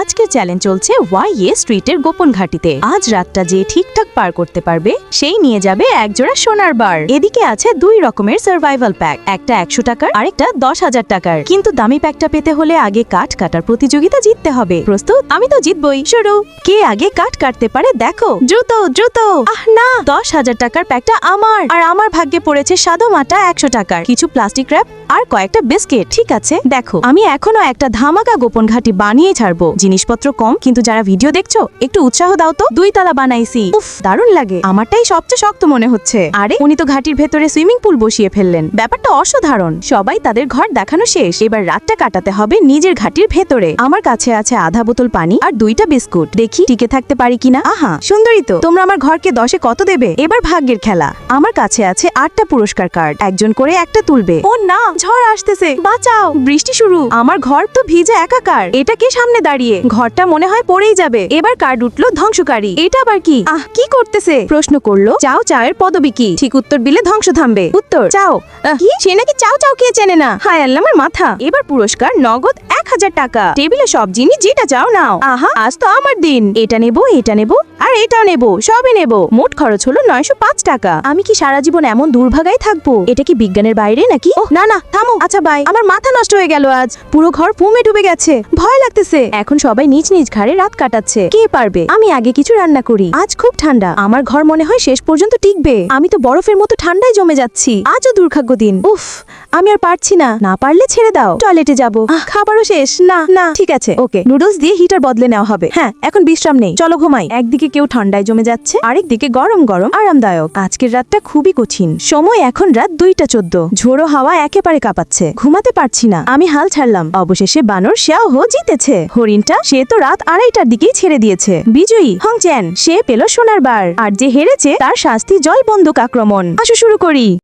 আজকের চ্যালেঞ্জ চলছে ওয়াইএ স্ট্রিটের গোপন ঘাটিতে। আজ রাতটা যে ঠিকঠাক পার করতে পারবে সেই নিয়ে যাবে একজোড়া সোনার বার। এদিকে আছে দুই রকমের সার্ভাইভাল প্যাক, একটা 100 টাকার আর একটা 10,000 টাকার। কিন্তু দামি প্যাকটা পেতে হলে আগে কাঠ কাটার প্রতিযোগিতা জিততে হবে। প্রস্তুত? আমি তো জিতবই। শুরু। কে আগে কাঠ কাটতে পারে দেখো। দ্রুত দ্রুত। আহ না, 10,000 টাকার প্যাকটা আমার, আর আমার ভাগ্যে পড়েছে সাদা মাটা 100 টাকার, কিছু প্লাস্টিক র্যাপ আর কয়েকটা বিস্কিট। ঠিক আছে, দেখো আমি এখনো একটা ধামাকা গোপন ঘাটি বানিয়ে ছাড়বো। জিনিসপত্র কম, কিন্তু যারা ভিডিও দেখছো একটু উৎসাহ দাও তো। 2 তলা বানাইছি। উফ, দারুণ লাগে। আমারটাই সবচেয়ে শক্ত মনে হচ্ছে। আরে উনি তো ঘাটির ভেতরে সুইমিং পুল বসিয়ে ফেললেন। ব্যাপারটা অসাধারণ। সবাই তাদের ঘর দেখানো শেষ, এবার রাতটা কাটাতে হবে নিজের ঘাটির ভেতরে। আমার কাছে আছে আধা বোতল পানি আর 2টা বিস্কুট। দেখি টিকে থাকতে পারি কিনা। আহা, সুন্দরী তো। তোমরা আমার ঘরকে 10-এ কত দেবে? এবার ভাগ্যের খেলা। আমার কাছে আছে 8টা পুরস্কার কার্ড, একজন করে একটা তুলবে। ও না, ঝড় আসতেছে, বাঁচাও। বৃষ্টি শুরু। আমার ঘর তো ভিজে একাকার। এটা কে সামনে দাঁড়িয়ে? ঘরটা মনে হয় পড়েই যাবে। এবার কার্ড উঠলো ধ্বংসকারী। এটা আবার কি? কি করতেছে? প্রশ্ন করলো চাও চায়ের পদবি কি? ঠিক উত্তর দিলে ধ্বংস থামবে। উত্তর চাও। কি? সে নাকি চাও চাও কে চেনে না? হায় আল্লাহ, আমার মাথা। এবার পুরস্কার নগদ 1000 টাকা। টেবিলে সব জিনিস যেটা চাও নাও। আহা, আজ তো আমার দিন। এটা নেবো, এটা নেবো আর এটাও নেবো, সবই নেবো। মোট খরচ হলো 905 টাকা। আমি কি সারা জীবন এমন দুর্ভাগাই থাকবো? এটা কি বিজ্ঞানের বাইরে নাকি? ওহ না না, থামো। আচ্ছা বাই। আমার মাথা নষ্ট হয়ে গেল আজ। পুরো ঘর ফুমে ডুবে গেছে। ভয় লাগতেছে। এখন সবাই নিজ নিজ ঘরে রাত কাটাচ্ছে। কে পারবে? আমি আগে কিছু রান্না করি। আজ খুব ঠান্ডা। আমার ঘর মনে হয় শেষ পর্যন্ত টিকবে। আমি তো বরফের মতো ঠান্ডায় জমে যাচ্ছি। আজও দুর্ভাগ্য দিন। উফ, আমি আর পারছি না। না পারলে ছেড়ে দাও। টয়লেটে যাবো। খাবারও শেষ। না না, ঠিক আছে, ওকে। নুডলস দিয়ে হিটার বদলে নেওয়া হবে। হ্যাঁ, এখন বিশ্রাম নেই। চলো ঘুমাই। একদিকে কেউ ঠান্ডায় জমে যাচ্ছে, আরেকদিকে গরম গরম আরামদায়ক। আজকের রাতটা খুবই কঠিন। সময় এখন রাত 2টা 14। ঝোড়ো হাওয়া একেবারে কাঁপাচ্ছে। ঘুমাতে পারছি না। আমি হাল ছাড়লাম। অবশেষে বানর শ্যাওহ জিতেছে। হরিণটা সে তো রাত 2:30টার দিকেই ছেড়ে দিয়েছে। বিজয়ী হংচ্যান, সে পেল সোনার বার। আর যে হেরেছে তার শাস্তি জল বন্দুক আক্রমণ। আসো শুরু করি।